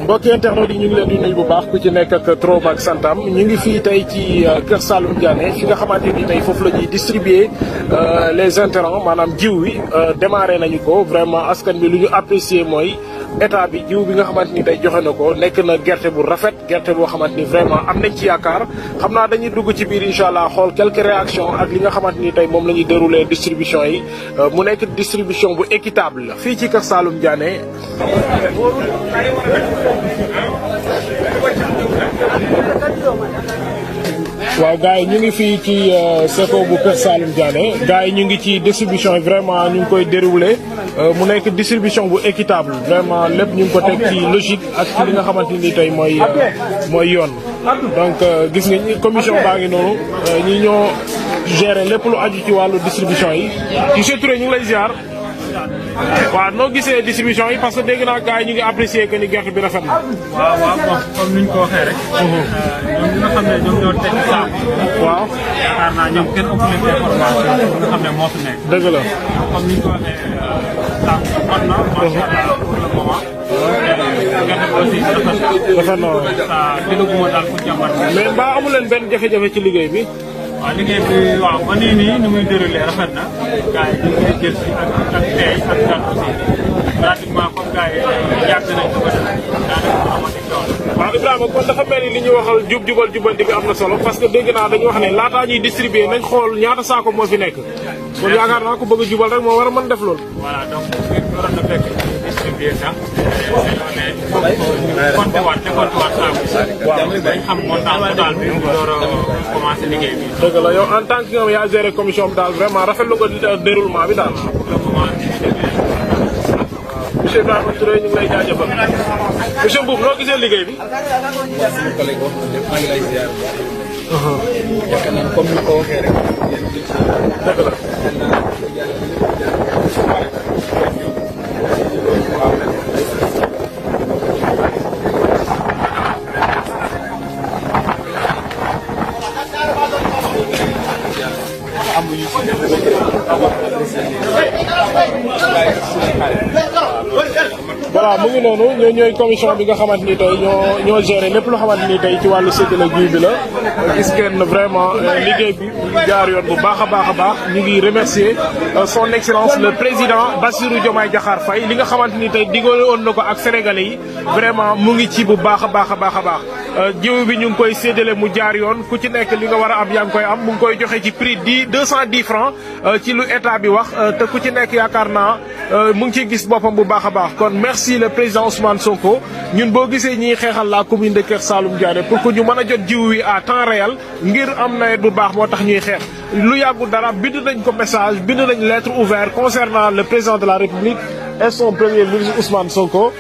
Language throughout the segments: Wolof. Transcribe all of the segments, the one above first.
mbokki internet yi ñu ngi leen di nuyu bu baax ku ci nekk ak trop ak santam ñu ngi fii tey ci Kër Saalum Diané fi nga xamante ni tey foofu la ñuy distribuer les intrants maanaam jiw wi démarré nañu ko vraiment askan bi lu ñu apprécier mooy état bi jiw bi nga xamante ni tey joxe na ko nekk na gerte bu rafet gerte boo xamante ni vraiment am nañ ci yaakaar xam naa dañuy dugg ci biir incha allah xool quelques réactions ak li nga xamante ni tey moom la ñuy dérouler distribution yi mu nekk distribution bu équitable la fii ci Kër Saalum Diané. waaw gars yi ñu ngi fii ci Seko bu Kër Saalum Diané gars yi ñu ngi ci distribution yi vraiment ñu ngi koy dérouler mu nekk distribution bu équitable vraiment lépp ñu ngi ko teg ci logique ak ci li nga xamante ni tey mooy yoon. donc gis nga commission baa ngi noonu ñi ñoo gérer lépp lu aju ci wàllu distribution yi monsieur Touré ñu ngi lay ziar. waaw noo gisee distribution yi parce que dégg naa gars yi ñu ngi apprécier que ni gerte bi rafet na. waaw bon comme ni ñu ko waxee rek. ñoom ñi nga xam ne ñoom ñoo teg saako. waaw yaakaar naa ñoom kenn ëpp leen information bi nga xam ne moo fi nekk. dëgg la. comme ni ñu ko waxee saako bi mot na. macha allah pour le moment. gerte bi aussi rafet na waaw. dégaguma daal pour jàmbat. mais mbaa amu leen benn jafe-jafe ci liggéey bi. waaw liggéey bi waaw ba nii ni muy déroulé rafet na gars yi ñu ngi koy jël si ak tey ak dal aussi pratiquement comme gars yi yàgg nañ ko ba def daanaka amati tool. waaw Ibrahima kon dafa mel ni li ñuy waxal jubal jubanti bi am na solo parce que dégg naa dañuy wax ne laataa ñuy distribuer nañ xool ñaata saako moo fi nekk. kon yaakaar naa ko bëgg a jubal rek moo war a mën def loolu. voilà donc waroon na fekk distribuer sax ñu compté waat saako. waaw dañ xam montant total bi mu door a commencé liggéey bi. dëgg la yow en tant que nga yaa géré commission bi daal vraiment rafetlu ko déroulement bi daal. monsieur Ibrahima Touré ñu ngi lay jaajëfal. monsieur Mboub noo gisee liggéey bi. suñu collègue wax na lépp maa ngi lay ziar bu baax. yaakaar naa comme ni ko waxee rek. dëgg la. voilà mu ngi noonu ñooy commission bi nga xamante ni tey ñoo géré lépp loo xamante ni tey ci wàllu séddale jiw bi la gis ngeen vraiment liggéey bi mu ngi jaar yoon bu baax a baax ñu ngi remercier son excellence le président Bassirou Diomaye Diakhar Faye li nga xamante ni tey diggoon woon na ko ak sénégalais yi vraiment mu ngi ci bu baax a baax jiw bi ñu ngi koy séddale mu jaar yoon ku ci nekk li nga war a am yaa ngi koy am mu ngi koy joxe ci prix 210 francs ci lu état bi wax te ku ci nekk yaakaar naa mu ngi ciy gis boppam bu baax a baax kon merci le président Ousmane Sonko ñun boo gisee ñiy xeexal la commune de Kër Saalum Diané pour que ñu mën a jot jiw wi à temps réel ngir am nawet bu baax moo tax ñuy xeex lu yàggul dara bind nañ ko message bind nañ lettre ouverte concernant le président de la République et son premier ministre Ousmane Sonko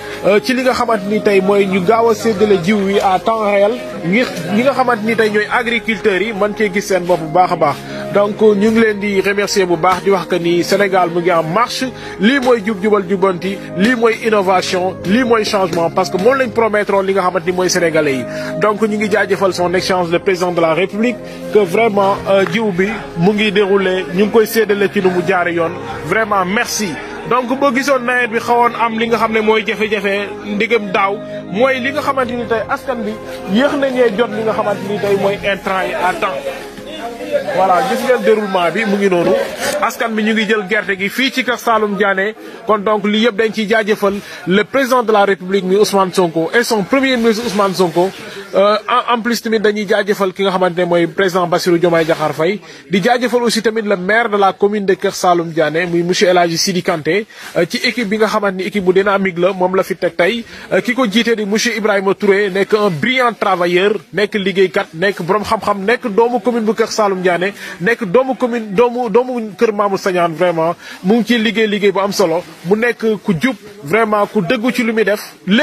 ci li nga xamante ni tey mooy ñu gaaw a séddale jiw wi à temps réel ngir ñi nga xamante ni tey ñooy agriculteurs yi mën cee gis seen bopp bu baax a baax donc ñu ngi leen di remercier bu baax di wax que ni Sénégal mu ngi en marche lii mooy jubal jubanti lii mooy innovation lii mooy changement parce que moom lañ promettre li nga xamante ni mooy sénégalais yi donc ñu ngi jaajëfal son excellence le président de la République que vraiment jiw bi mu ngi déroulé ñu ngi koy séddale ci nu mu jaare yoon vraiment merci. donc boo gisoon nawet bi xawoon am li nga xam ne mooy jafe-jafe ndigam daaw mooy li nga xamante ni tey askan bi yéex nañee jot li nga xamante ni tey mooy intrant yi à temps. voilà gis ngeen déroulement bi mu ngi noonu askan bi ñu ngi jël gerte gi fii ci Kër Saalum Diané kon donc lii yëpp dañ ciy jaajëfal le président de la République mi Ousmane Sonko et son premier ministre Ousmane Sonko en plus tamit dañuy jaajëfal ki nga xamante ne mooy président Bassirou Diomaye Diakhar Faye di jaajëfal aussi tamit le maire de la commune de Kër Saalum Diané muy monsieur El Hadji Sidi Kanté ci équipe bi nga xamante ni équipe bu dynamique la moom la fi teg tey ki ko jiite di monsieur Ibrahima Touré nekk un brillant travailleur nekk liggéeykat nekk borom xam-xam nekk doomu commune bu Kër Saalum Diané nekk doomu commune doomu Kër Mamou Sagnane vraiment mu ngi ciy liggéey bu am solo mu nekk ku jub vraiment ku dëggu ci lu muy def lépp